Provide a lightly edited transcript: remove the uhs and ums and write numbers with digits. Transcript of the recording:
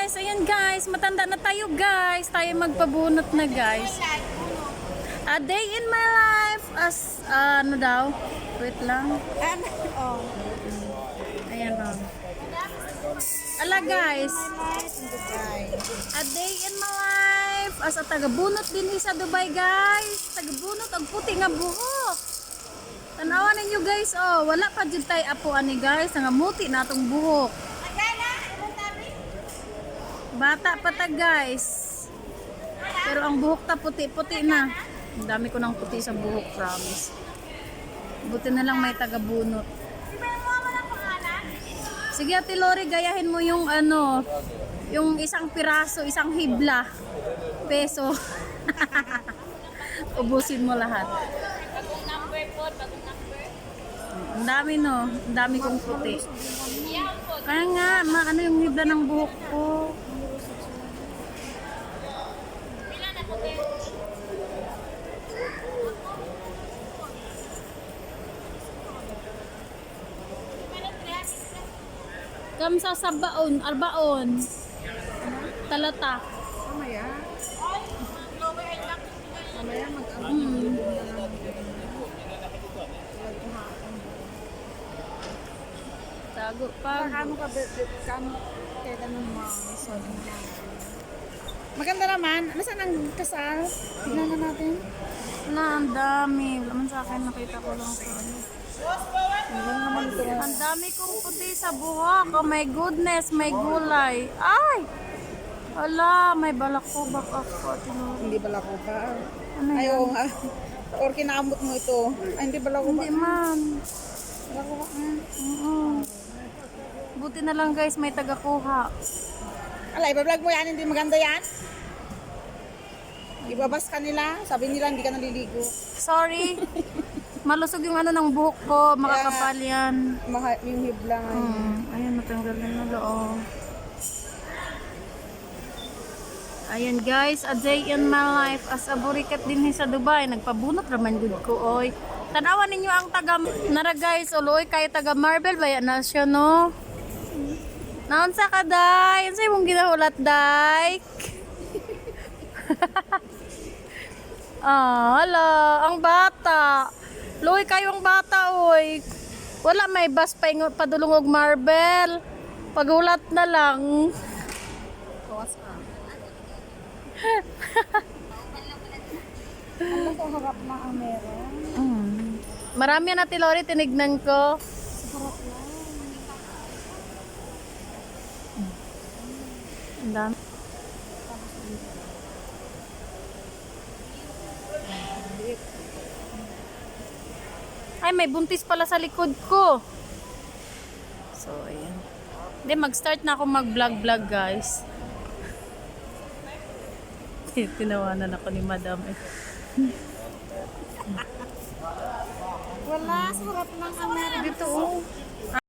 guys, ayan guys, matanda na tayo guys. Tayo magpabunot na guys. A day in my life as, ano daw? Wait lang. Oh. Ayan o. Ala guys. A day in my life as a taga-bunot din sa Dubai guys. Taga-bunot ang puti nga buhok. Tanawan ninyo guys, oh, wala pa jud tay apo ani guys, nga muti na atong buhok. Bata pa ta guys. Pero ang buhok ta puti-puti na. Ang dami ko ng puti sa buhok, promise. Buti na lang may taga-bunot. Sige Ate Lori, gayahin mo yung ano, yung isang piraso, isang hibla. Peso. Ubusin mo lahat. Ang dami no, ang dami kong puti. Kaya nga, ano yung hibla ng buhok ko. Kamsa sa baon, arbaon. Talata. Mamaya. Mamaya Tago pa. Kano ka kaya ganun mo. Maganda naman. Nasaan ang kasal? Tignan na natin. Na, ang dami. Wala man sa akin, nakita ko lang sa ano. Ang dami kong puti sa buhok. Oh my goodness, may gulay. Ay! Ala, may balakubak ako. Hindi bala ko ba? Ano yan? Ayaw nga. Or kinamot mo ito. Ay, hindi bala ko ba? Hindi man. Bala ko ba? Buti na lang guys, may taga-kuha. Alay, iba-vlog mo yan. Hindi maganda yan. Ibabas ka nila. Sabi nila hindi ka naliligo. Sorry. Malusog yung ano ng buhok ko. Makakapal yan. Yung hibla nga. Ayan, natanggal na na loob. Ayan guys, a day in my life as a burikat din sa Dubai. Nagpabunot raman good ko, oy. Tanawan ninyo ang taga, nara guys, uloy kayo taga Marble, baya na siya, no? Naon sa ka, day? Yan sa'yo mong ginahulat, day? Hala, ang bata. Loy kayo ang bata, oy. Wala may bus padulong og Marble. Pagulat na lang. Kawas ka. Ano sa harap na ang meron? Marami na Ate Lori, tinignan ko. Sa harap na. Ang dami. Ay, may buntis pala sa likod ko. So, ayan. Hindi, mag-start na ako mag-vlog-vlog, guys. Tinawanan ako ni Madam. Wala, sa harap lang ang meron. Dito, oh.